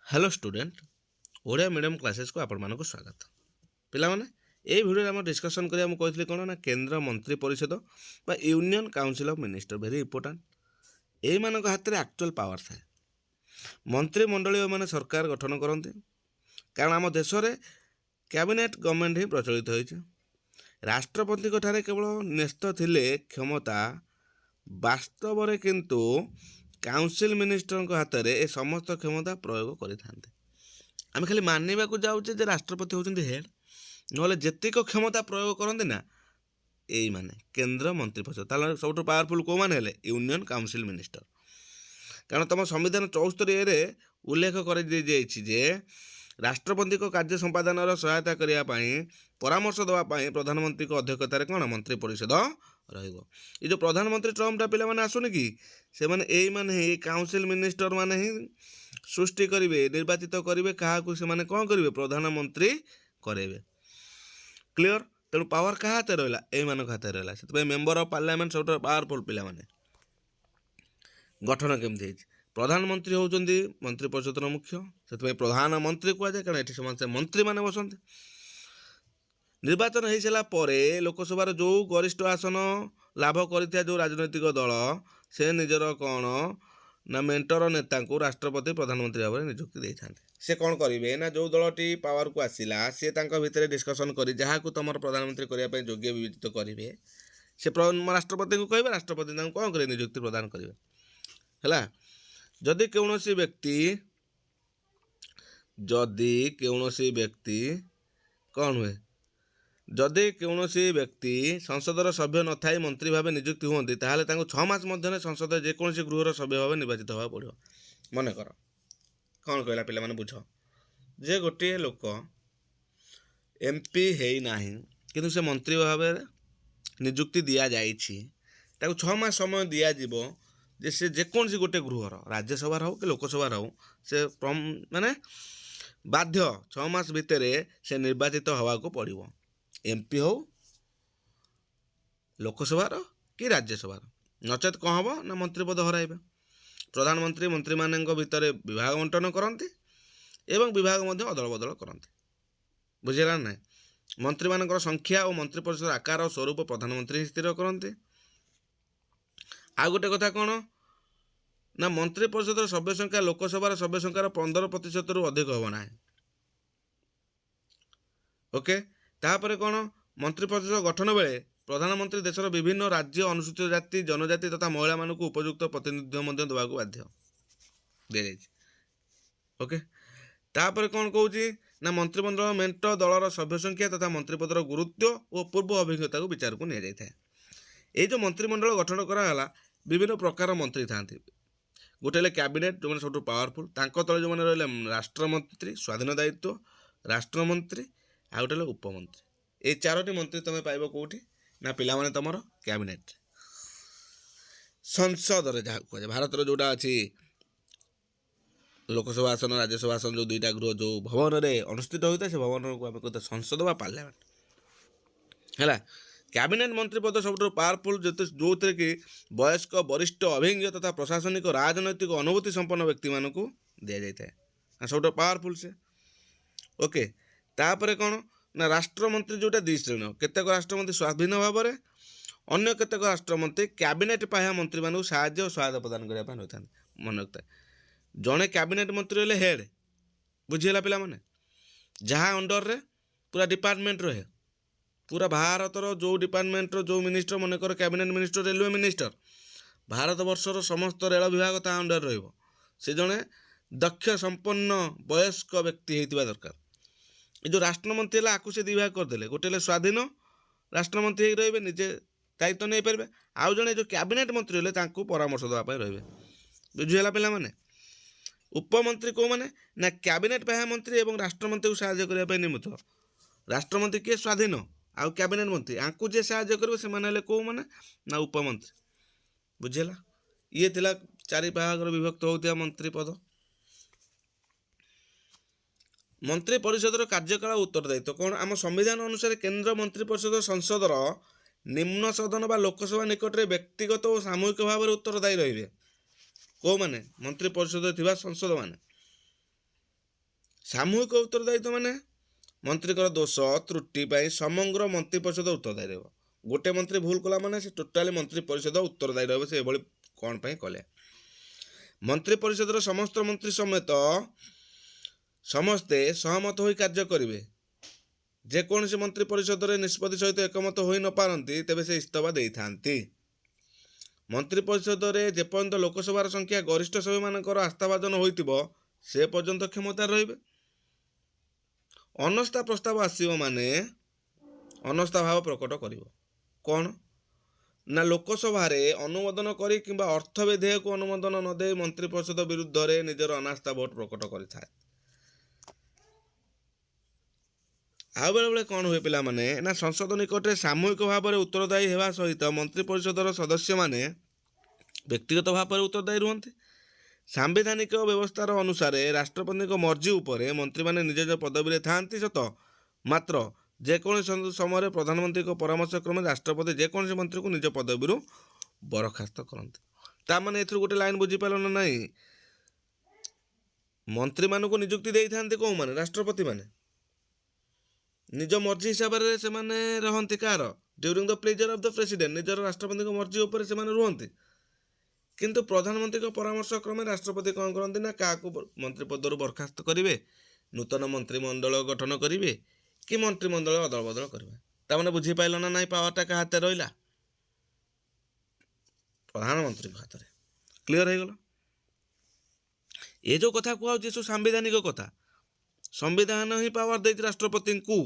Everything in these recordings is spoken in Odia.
Hello student Odia medium classes को आपण मानक स्वागत पिला माने ए वीडियो रे हम डिस्कशन करिया हम कहथले कोन ना केंद्र मंत्री परिषद बा union council of minister very important ए मानक हाथ रे एक्चुअल पावर थाए मंत्री मंडली माने सरकार गठन करते कारण आम देश रे कैबिनेट गवर्नमेंट ही प्रचलित होइछ राष्ट्रपति को ठारे केवल न्यस्त थिले क्षमता वास्तव रे किंतु काउंसिल मिनिस्टर हाथ में ए समस्त क्षमता प्रयोग करें आम खाली मानवा जाऊे जे राष्ट्रपति होती हेड ना जेतिक क्षमता प्रयोग करते ना यही माने केंद्र मंत्री परिषद सब पावरफुल कौ मैंने यूनियन काउंसिल मिनिस्टर कारण तुम संविधान 74 उल्लेख कर राष्ट्रपति को कार्य संपादन सहायता करने परामर्श देवाई प्रधानमंत्री को अध्यक्षतार कौन मंत्री परिषद ये जो प्रधानमंत्री टर्मटा पे आसुनि कि से यही माने काउंसिल मिनिस्टर माने ही सृष्टि करेंगे निर्वाचित करेंगे क्या कौन करेंगे प्रधानमंत्री करेंगे क्लियर तेणु पावर क्या हाथ रहा यही मानक हाथ रहा से मेंबर ऑफ पार्लियामेंट सब पावरफुल पिला गठन केमती प्रधानमंत्री होउचंदी मंत्री परिषद मुख्य से प्रधानमंत्री कहुए कारण ये समस्त मंत्री मैंने बसते निर्वाचन हो सारा पर लोकसभा जो गरिष्ठ आसन लाभ कर जो राजनैतिक दल से निजर कौन ना मेंटर नेता को राष्ट्रपति प्रधानमंत्री भाव में नियुक्ति दे था से कौन करेंगे ना जो दलटी पावर को आसला सी भितर डिस्कसन कर जहाँ को तुम प्रधानमंत्री करने योग्य विवेचित करेंगे से राष्ट्रपति को कहे राष्ट्रपति कौन करेंगे नियुक्ति प्रदान करेंगे है जदि कौनसी व्यक्ति कौन हुए जदि कौनसी व्यक्ति संसदर सभ्य न थाई मंत्री भाव नियुक्ति हुए ताहले 6 मास मध्य संसद जेकोसी गृहर सभ्य भाव निर्वाचित होगा पड़ो मनकर कौन कहला पिला माने बुझ जे गोटे लोक एमपी है ना कि से मंत्री भाव नियुक्ति दि जाइछि 6 मास समय दिज्व जे से जेकोसी गोटे गृहर राज्यसभा हो कि लोकसभा हो से माने बाध्य 6 मास भितर से निर्वाचित हवा को पड़ो एमपी हो लोकसभा कि राज्यसभा नचेत कौन हम ना मंत्री पद हराइबे प्रधानमंत्री मंत्री मान भितर विभाग बंटन करते एवं विभाग मध्य अदल बदल करते बुझेगा ना मंत्री मान संख्या और मंत्री परिषद आकार और स्वरूप प्रधानमंत्री स्थिर करते आ गोटे कथा कौन ना मंत्री परिषद सभ्य संख्या लोकसभा सभ्य संख्यार 15% रु अधिक हम ना ओके तापर कौन मंत्री परिषद गठन बेले प्रधानमंत्री देशर विभिन्न राज्य अनुसूचित जाति जनजाति तथा महिला मानक उपयुक्त प्रतिनिधित्व देवाक बाध्य दि ओके तापर कौन कहूँ ना मंत्रिमंडल मेंट दलर सभ्य संख्या तथा मंत्रीपदर गुरुत्व और पूर्व अभिज्ञता को विचार को नि जाए ये जो मंत्रिमंडल गठन कराला विभिन्न प्रकार मंत्री था गोटे कैबिनेट जो सब पावरफुल तले जो रहा राष्ट्रमंत्री स्वाधीन दायित्व राष्ट्रमंत्री आ गोटे उपमंत्री ये 4टी मंत्री तुम पाइब कौटी ना पिला माने तुम कैबिनेट संसद जहाँ कह भारत जोटा अच्छी लोकसभा आसन राज्यसभा आसन जो 2टा गृह जो भवन में अनुष्ठित होता है से भवन को आम कहते संसद व पार्लियामेंट है कैबिनेट मंत्री पद सब पावरफुल जो थे कि वयस्क वरिष्ठ अभिज्ञ तथा प्रशासनिक राजनैतिक अनुभूति संपन्न व्यक्ति मानक दि जाए सब पावरफुल से ओके तापर कौन ना राष्ट्रमंत्री जोटा 2 श्रेणी केतेक राष्ट्रमंत्री स्वाधीन भाव में अन्य केतेक राष्ट्रमंत्री कैबिनेट पाह्या मंत्री मानक साहाय्य और सहायता प्रदान करने होता मन रखता है जड़े कैबिनेट मंत्री रहे हेड बुझीला पिला माने जहाँ अंडर रे पूरा डिपार्टमेंट रहे पूरा भारतर जो डिपार्टमेंट जो मिनिस्टर मनकर cabinet minister railway minister Bharat वर्षर समस्त रेल विभाग ता अंडर रहिबो से जड़े दक्ष संपन्न वयस्क व्यक्ति होता दरकार ये जो राष्ट्रमंत्री है आपको से 2 भाग करदे गोटे स्वाधीन राष्ट्रमंत्री रही निजे दायित्व नहीं पारे आउ जड़े जो कैबिनेट मंत्री है परामर्श देवाई रही बुझीगला पे मैंने उपमंत्री कौ मैंने ना कैबिनेट पाह्या मंत्री और राष्ट्रमंत्री को साहाय्य करने निमित्त राष्ट्रमंत्री किए स्वाधीन आउ कैबिनेट मंत्री आपको जे साहाय्य करेंगे से मैंने कौ मैंने ना उपमंत्री बुझेगा ये थिला 4 भाग विभक्त होता मंत्री पद मंत्री परिषद कार्यकाल उत्तरदायित्व कौन आम संविधान अनुसार केंद्र मंत्री परिषद संसदर निम्न सदन व लोकसभा निकट में व्यक्तिगत और सामूहिक भाव में उत्तरदायी रे कौ मैंने मंत्री परिषद थी संसद माने ସାମୂହିକ ଉତ୍ତରଦାୟିତ୍ୱ ମାନେ ମନ୍ତ୍ରୀଙ୍କର ଦୋଷ ତ୍ରୁଟି ପାଇଁ ସମଗ୍ର ମନ୍ତ୍ରୀ ପରିଷଦ ଉତ୍ତରଦାୟୀ ରହିବ। ଗୋଟେ ମନ୍ତ୍ରୀ ଭୁଲ କଲା ମାନେ ସେ ଟୋଟାଲି ମନ୍ତ୍ରୀ ପରିଷଦ ଉତ୍ତରଦାୟୀ ରହିବ ସେ ଏଭଳି କ'ଣ ପାଇଁ କଲେ। ମନ୍ତ୍ରୀ ପରିଷଦର ସମସ୍ତ ମନ୍ତ୍ରୀ ସମେତ ସମସ୍ତେ ସହମତ ହୋଇ କାର୍ଯ୍ୟ କରିବେ। ଯେକୌଣସି ମନ୍ତ୍ରୀ ପରିଷଦରେ ନିଷ୍ପତ୍ତି ସହିତ ଏକମତ ହୋଇ ନପାରନ୍ତି ତେବେ ସେ ଇସ୍ତଫା ଦେଇଥାନ୍ତି। ମନ୍ତ୍ରୀ ପରିଷଦରେ ଯେପର୍ଯ୍ୟନ୍ତ ଲୋକସଭାର ସଂଖ୍ୟା ଗରିଷ୍ଠ ସଭ୍ୟମାନଙ୍କର ଆସ୍ଥାଭାଜନ ହୋଇଥିବ ସେ ପର୍ଯ୍ୟନ୍ତ କ୍ଷମତାରେ ରହିବେ। ଅନାସ୍ଥା ପ୍ରସ୍ତାବ ଆସିବ ମାନେ ଅନାସ୍ଥା ଭାବ ପ୍ରକଟ କରିବ। କ'ଣ ନା ଲୋକସଭାରେ ଅନୁମୋଦନ କରି କିମ୍ବା ଅର୍ଥ ବିଧେୟକକୁ ଅନୁମୋଦନ ନ ଦେଇ ମନ୍ତ୍ରୀ ପରିଷଦ ବିରୁଦ୍ଧରେ ନିଜର ଅନାସ୍ଥା ଭୋଟ ପ୍ରକଟ କରିଥାଏ। ଆଉ ବେଳେବେଳେ କ'ଣ ହୁଏ ପିଲାମାନେ ନା ସଂସଦ ନିକଟରେ ସାମୂହିକ ଭାବରେ ଉତ୍ତରଦାୟୀ ହେବା ସହିତ ମନ୍ତ୍ରୀ ପରିଷଦର ସଦସ୍ୟମାନେ ବ୍ୟକ୍ତିଗତ ଭାବରେ ଉତ୍ତରଦାୟୀ ରୁହନ୍ତି। ସାମ୍ବିଧାନିକ ବ୍ୟବସ୍ଥାର ଅନୁସାରେ ରାଷ୍ଟ୍ରପତିଙ୍କ ମର୍ଜି ଉପରେ ମନ୍ତ୍ରୀମାନେ ନିଜ ନିଜ ପଦବୀରେ ଥାଆନ୍ତି ସତ, ମାତ୍ର ଯେକୌଣସି ସମୟରେ ପ୍ରଧାନମନ୍ତ୍ରୀଙ୍କ ପରାମର୍ଶ କ୍ରମେ ରାଷ୍ଟ୍ରପତି ଯେକୌଣସି ମନ୍ତ୍ରୀଙ୍କୁ ନିଜ ପଦବୀରୁ ବରଖାସ୍ତ କରନ୍ତି। ତାମାନେ ଏଥିରୁ ଗୋଟେ ଲାଇନ୍ ବୁଝିପାରିଲ ନା ନାହିଁ? ମନ୍ତ୍ରୀମାନଙ୍କୁ ନିଯୁକ୍ତି ଦେଇଥାନ୍ତି କେଉଁମାନେ? ରାଷ୍ଟ୍ରପତିମାନେ। ନିଜ ମର୍ଜି ହିସାବରେ ସେମାନେ ରହନ୍ତି କାହାର? During the pleasure of the president. ନିଜର ରାଷ୍ଟ୍ରପତିଙ୍କ ମର୍ଜି ଉପରେ ସେମାନେ ରୁହନ୍ତି। କିନ୍ତୁ ପ୍ରଧାନମନ୍ତ୍ରୀଙ୍କ ପରାମର୍ଶ କ୍ରମେ ରାଷ୍ଟ୍ରପତି କ'ଣ କରନ୍ତି ନା କାହାକୁ ମନ୍ତ୍ରୀ ପଦରୁ ବରଖାସ୍ତ କରିବେ, ନୂତନ ମନ୍ତ୍ରିମଣ୍ଡଳ ଗଠନ କରିବେ କି ମନ୍ତ୍ରିମଣ୍ଡଳ ଅଦଳ ବଦଳ କରିବେ। ତାମାନେ ବୁଝିପାରିଲ ନା ନାହିଁ ପାୱାରଟା କାହା ହାତରେ ରହିଲା? ପ୍ରଧାନମନ୍ତ୍ରୀଙ୍କ ହାତରେ। କ୍ଲିଅର ହେଇଗଲା? ଏ ଯେଉଁ କଥା କୁହାଯାଉଛି ଏସବୁ ସାମ୍ବିଧାନିକ କଥା। ସମ୍ବିଧାନ ହିଁ ପାୱାର ଦେଇଛି ରାଷ୍ଟ୍ରପତିଙ୍କୁ,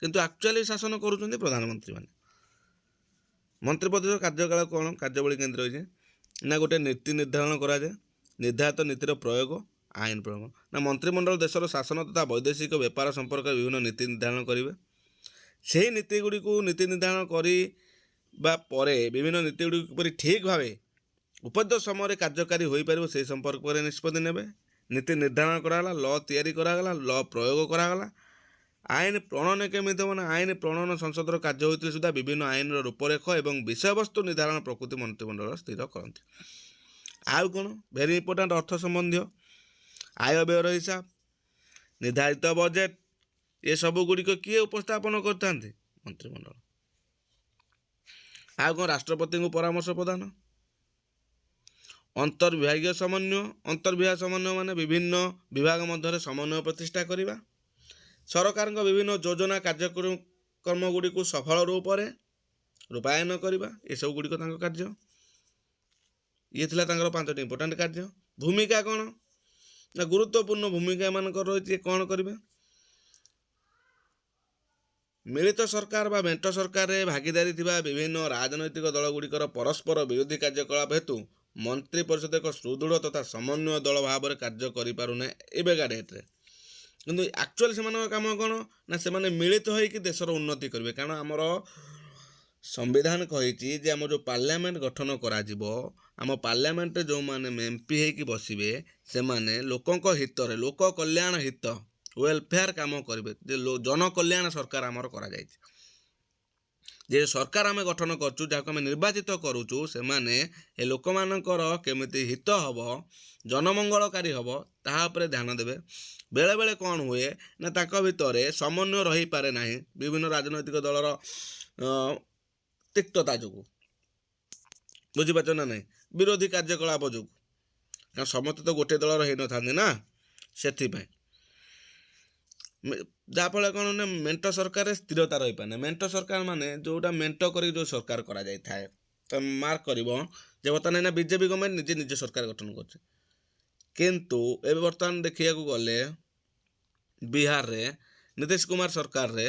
କିନ୍ତୁ ଆକ୍ଚୁଆଲି ଶାସନ କରୁଛନ୍ତି ପ୍ରଧାନମନ୍ତ୍ରୀମାନେ। ମନ୍ତ୍ରୀ ପରିଷଦର କାର୍ଯ୍ୟକାଳ କ'ଣ? କାର୍ଯ୍ୟାବଳୀ କେମିତି ରହିଛି ନା ଗୋଟେ ନୀତି ନିର୍ଦ୍ଧାରଣ କରାଯାଏ। ନିର୍ଦ୍ଧାରିତ ନୀତିର ପ୍ରୟୋଗ, ଆଇନ ପ୍ରୟୋଗ। ନା ମନ୍ତ୍ରିମଣ୍ଡଳ ଦେଶର ଶାସନ ତଥା ବୈଦେଶିକ ବେପାର ସମ୍ପର୍କରେ ବିଭିନ୍ନ ନୀତି ନିର୍ଦ୍ଧାରଣ କରିବେ। ସେହି ନୀତିଗୁଡ଼ିକୁ ନୀତି ନିର୍ଦ୍ଧାରଣ କରିବା ପରେ ବିଭିନ୍ନ ନୀତିଗୁଡ଼ିକୁ କିପରି ଠିକ୍ ଭାବେ ଉପଯୁକ୍ତ ସମୟରେ କାର୍ଯ୍ୟକାରୀ ହୋଇପାରିବ ସେହି ସମ୍ପର୍କରେ ନିଷ୍ପତ୍ତି ନେବେ। ନୀତି ନିର୍ଦ୍ଧାରଣ କରାଗଲା, ଲ ତିଆରି କରାଗଲା, ଲ ପ୍ରୟୋଗ କରାଗଲା। ଆଇନ ପ୍ରଣୟନ କେମିତି ହେବ ନା ଆଇନ ପ୍ରଣୟନ ସଂସଦର କାର୍ଯ୍ୟ ହୋଇଥିଲେ ସୁଦ୍ଧା ବିଭିନ୍ନ ଆଇନର ରୂପରେଖ ଏବଂ ବିଷୟବସ୍ତୁ ନିର୍ଦ୍ଧାରଣ ପ୍ରକୃତି ମନ୍ତ୍ରିମଣ୍ଡଳ ସ୍ଥିର କରନ୍ତି। ଆଉ କ'ଣ ଭେରି ଇମ୍ପୋର୍ଟାଣ୍ଟ, ଅର୍ଥ ସମ୍ବନ୍ଧୀୟ ଆୟ ବ୍ୟୟର ହିସାବ, ନିର୍ଦ୍ଧାରିତ ବଜେଟ୍, ଏସବୁ ଗୁଡ଼ିକ କିଏ ଉପସ୍ଥାପନ କରିଥାନ୍ତି? ମନ୍ତ୍ରିମଣ୍ଡଳ। ଆଉ କ'ଣ ରାଷ୍ଟ୍ରପତିଙ୍କୁ ପରାମର୍ଶ ପ୍ରଦାନ, ଅନ୍ତର୍ବିଭାଗୀୟ ସମନ୍ୱୟ। ଅନ୍ତର୍ବିଭାଗ ସମନ୍ୱୟ ମାନେ ବିଭିନ୍ନ ବିଭାଗ ମଧ୍ୟରେ ସମନ୍ୱୟ ପ୍ରତିଷ୍ଠା କରିବା। ସରକାରଙ୍କ ବିଭିନ୍ନ ଯୋଜନା କାର୍ଯ୍ୟକ୍ରମ ଗୁଡ଼ିକୁ ସଫଳ ରୂପରେ ରୂପାୟନ କରିବା, ଏସବୁ ଗୁଡ଼ିକ ତାଙ୍କ କାର୍ଯ୍ୟ। ଇଏ ଥିଲା ତାଙ୍କର 5ଟି ଇମ୍ପୋର୍ଟାଣ୍ଟ କାର୍ଯ୍ୟ। ଭୂମିକା କ'ଣ ନା ଗୁରୁତ୍ୱପୂର୍ଣ୍ଣ ଭୂମିକା ଏମାନଙ୍କର ରହିଛି। କ'ଣ କରିବେ? ମିଳିତ ସରକାର ବା ମେଣ୍ଟ ସରକାରରେ ଭାଗିଦାରୀ ଥିବା ବିଭିନ୍ନ ରାଜନୈତିକ ଦଳଗୁଡ଼ିକର ପରସ୍ପର ବିରୋଧୀ କାର୍ଯ୍ୟକଳାପ ହେତୁ ମନ୍ତ୍ରୀ ପରିଷଦ ଏକ ସୁଦୃଢ଼ ତଥା ସମନ୍ୱୟ ଦଳ ଭାବରେ କାର୍ଯ୍ୟ କରିପାରୁନାହିଁ ଏବେକା ଡେଟ୍ରେ। କିନ୍ତୁ ଆକ୍ଚୁଆଲି ସେମାନଙ୍କ କାମ କ'ଣ ନା ସେମାନେ ମିଳିତ ହୋଇକି ଦେଶର ଉନ୍ନତି କରିବେ। କାରଣ ଆମର ସମ୍ବିଧାନ କହିଛି ଯେ ଆମର ଯେଉଁ ପାର୍ଲାମେଣ୍ଟ ଗଠନ କରାଯିବ, ଆମ ପାର୍ଲାମେଣ୍ଟରେ ଯେଉଁମାନେ ଏମ୍ପି ହେଇକି ବସିବେ ସେମାନେ ଲୋକଙ୍କ ହିତରେ, ଲୋକ କଲ୍ୟାଣ ହିତ, ୱେଲଫେୟାର କାମ କରିବେ। ଯେ ଜନକଲ୍ୟାଣ ସରକାର ଆମର କରାଯାଇଛି। ଯେ ସରକାର ଆମେ ଗଠନ କରୁଛୁ, ଯାହାକୁ ଆମେ ନିର୍ବାଚିତ କରୁଛୁ, ସେମାନେ ଏ ଲୋକମାନଙ୍କର କେମିତି ହିତ ହେବ, ଜନମଙ୍ଗଳକାରୀ ହେବ ତାହା ଉପରେ ଧ୍ୟାନ ଦେବେ। ବେଳେବେଳେ କ'ଣ ହୁଏ ନା ତାଙ୍କ ଭିତରେ ସମନ୍ୱୟ ରହିପାରେ ନାହିଁ ବିଭିନ୍ନ ରାଜନୈତିକ ଦଳର ତିକ୍ତତା ଯୋଗୁଁ। ବୁଝିପାରୁଛ ନା ନାହିଁ? ବିରୋଧୀ କାର୍ଯ୍ୟକଳାପ ଯୋଗୁଁ। କାରଣ ସମସ୍ତେ ତ ଗୋଟିଏ ଦଳର ହେଇନଥାନ୍ତି ନା, ସେଥିପାଇଁ। ଯାହାଫଳରେ କ'ଣ ନା ମେଣ୍ଟ ସରକାରରେ ସ୍ଥିରତା ରହିପାରେ ନାହିଁ। ମେଣ୍ଟ ସରକାର ମାନେ ଯେଉଁଟା ମେଣ୍ଟ କରିକି ଯେଉଁ ସରକାର କରାଯାଇଥାଏ, ତମେ ମାର୍କ କରିବ ଯେ ବର୍ତ୍ତମାନ ଏଇନା ବିଜେପି ଗଭର୍ଣ୍ଣମେଣ୍ଟ ନିଜେ ନିଜେ ସରକାର ଗଠନ କରୁଛି। କିନ୍ତୁ ଏବେ ବର୍ତ୍ତମାନ ଦେଖିବାକୁ ଗଲେ ବିହାରରେ ନୀତିଶ କୁମାର ସରକାରରେ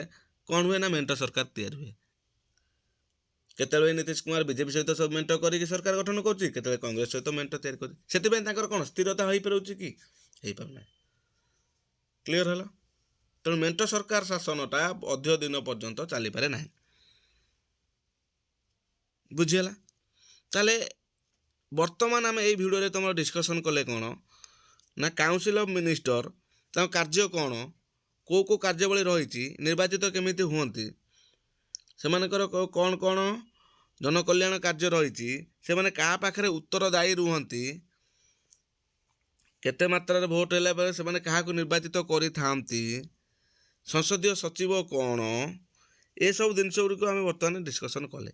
କ'ଣ ହୁଏ ନା ମେଣ୍ଟ ସରକାର ତିଆରି ହୁଏ। କେତେବେଳେ ନୀତିଶ କୁମାର ବିଜେପି ସହିତ ସବୁ ମେଣ୍ଟ କରିକି ସରକାର ଗଠନ କରୁଛି, କେତେବେଳେ କଂଗ୍ରେସ ସହିତ ମେଣ୍ଟ ତିଆରି କରୁଛି। ସେଥିପାଇଁ ତାଙ୍କର କ'ଣ ସ୍ଥିରତା ହୋଇପାରୁଛି କି? ହେଇପାରୁନାହିଁ। କ୍ଲିଅର ହେଲା? ତେଣୁ ମେଣ୍ଟ ସରକାର ଶାସନଟା ଅଧିକ ଦିନ ପର୍ଯ୍ୟନ୍ତ ଚାଲିପାରେ ନାହିଁ। ବୁଝିହେଲା? ତାହେଲେ ବର୍ତ୍ତମାନ ଆମେ ଏଇ ଭିଡ଼ିଓରେ ତୁମର ଡିସ୍କସନ୍ କଲେ କ'ଣ ନା କାଉନସିଲ୍ ଅଫ୍ ମିନିଷ୍ଟର ତାଙ୍କ କାର୍ଯ୍ୟ କ'ଣ, କେଉଁ କେଉଁ କାର୍ଯ୍ୟାବଳୀ ରହିଛି, ନିର୍ବାଚିତ କେମିତି ହୁଅନ୍ତି, ସେମାନଙ୍କର କ'ଣ କ'ଣ ଜନକଲ୍ୟାଣ କାର୍ଯ୍ୟ ରହିଛି, ସେମାନେ କାହା ପାଖରେ ଉତ୍ତରଦାୟୀ ରୁହନ୍ତି, କେତେ ମାତ୍ରାରେ ଭୋଟ ହେଲା ପରେ ସେମାନେ କାହାକୁ ନିର୍ବାଚିତ କରିଥାନ୍ତି, ସଂସଦୀୟ ସଚିବ କ'ଣ, ଏସବୁ ଜିନିଷ ଗୁଡ଼ିକ ଆମେ ବର୍ତ୍ତମାନ ଡିସ୍କସନ୍ କଲେ।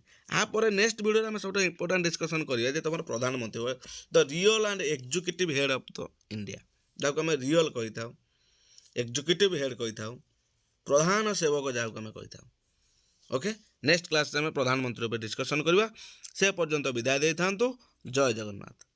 ପରେ ନେକ୍ସଟ ଭିଡ଼ିଓରେ ଆମେ ସବୁଠୁ ଇମ୍ପୋର୍ଟାଣ୍ଟ ଡିସ୍କସନ୍ କରିବା ଯେ ତୁମର ପ୍ରଧାନମନ୍ତ୍ରୀ the real and executive head of the India, ଯାହାକୁ ଆମେ ରିଅଲ୍ କହିଥାଉ, ଏକ୍ଜିକ୍ୟୁଟିଭ୍ ହେଡ୍ କହିଥାଉ, ପ୍ରଧାନ ସେବକ ଯାହାକୁ ଆମେ କହିଥାଉ। ଓକେ, ନେକ୍ସଟ କ୍ଲାସ୍ରେ ଆମେ ପ୍ରଧାନମନ୍ତ୍ରୀ ଉପରେ ଡିସ୍କସନ୍ କରିବା। ସେ ପର୍ଯ୍ୟନ୍ତ ବିଦାୟ ଦେଇଥାନ୍ତୁ। ଜୟ ଜଗନ୍ନାଥ।